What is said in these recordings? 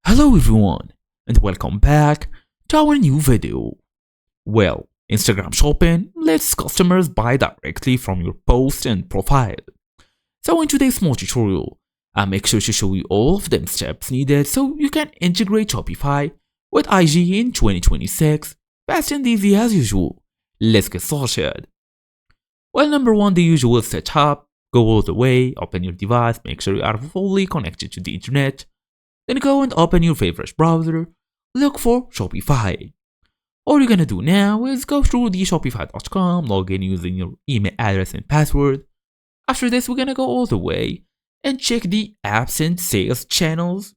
Hello everyone and welcome back to our new video. Well, Instagram shopping lets customers buy directly from your post and profile. So in today's small tutorial, I'll make sure to show you all of them steps needed so you can integrate Shopify with IG in 2026 fast and easy as usual. Let's get started. Well, number one, the usual setup. Go all the way, open your device, make sure you are fully connected to the internet. Then go and open your favorite browser, look for Shopify. All you're gonna do now is go through the shopify.com, log in using your email address and password. After this, we're gonna go all the way and check the apps and sales channels.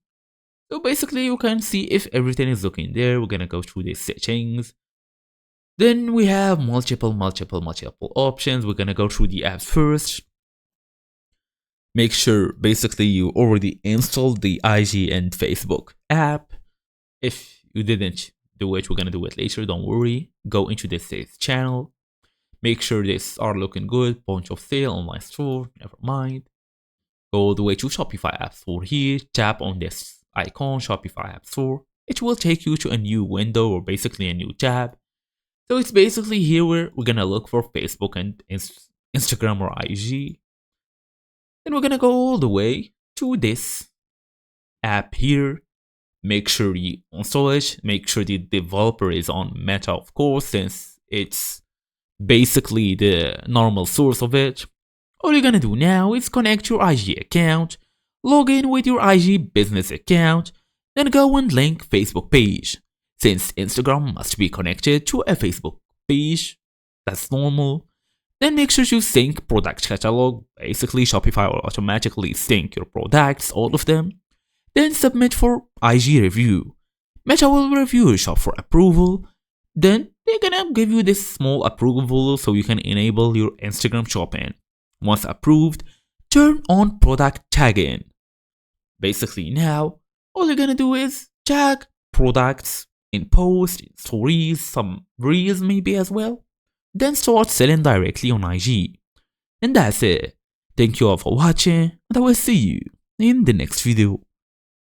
So basically, you can see if everything is looking there. We're gonna go through the settings. Then we have multiple options. We're gonna go through the apps first. Make sure basically you already installed the IG and Facebook app. If you didn't do it, we're gonna do it later, don't worry. Go into the sales channel. Make sure these are looking good. Point of sale, online store, never mind. Go all the way to Shopify App Store here. Tap on this icon, Shopify App Store. It will take you to a new window or basically a new tab. So it's basically here where we're gonna look for Facebook and Instagram or IG. Then we're gonna go all the way to this app here. Make sure you install it. Make sure the developer is on Meta, of course, since it's basically the normal source of it. All you're gonna do now is connect your IG account, log in with your IG business account, then go and link Facebook page. Since Instagram must be connected to a Facebook page, that's normal. Then make sure to sync product catalog. Basically, Shopify will automatically sync your products, all of them. Then submit for IG review. Meta will review your shop for approval. Then they're gonna give you this small approval so you can enable your Instagram shopping. Once approved, turn on product tagging. Basically now, all you're gonna do is tag products in posts, in stories, some reels maybe as well. Then start selling directly on IG. And that's it. Thank you all for watching, and I will see you in the next video.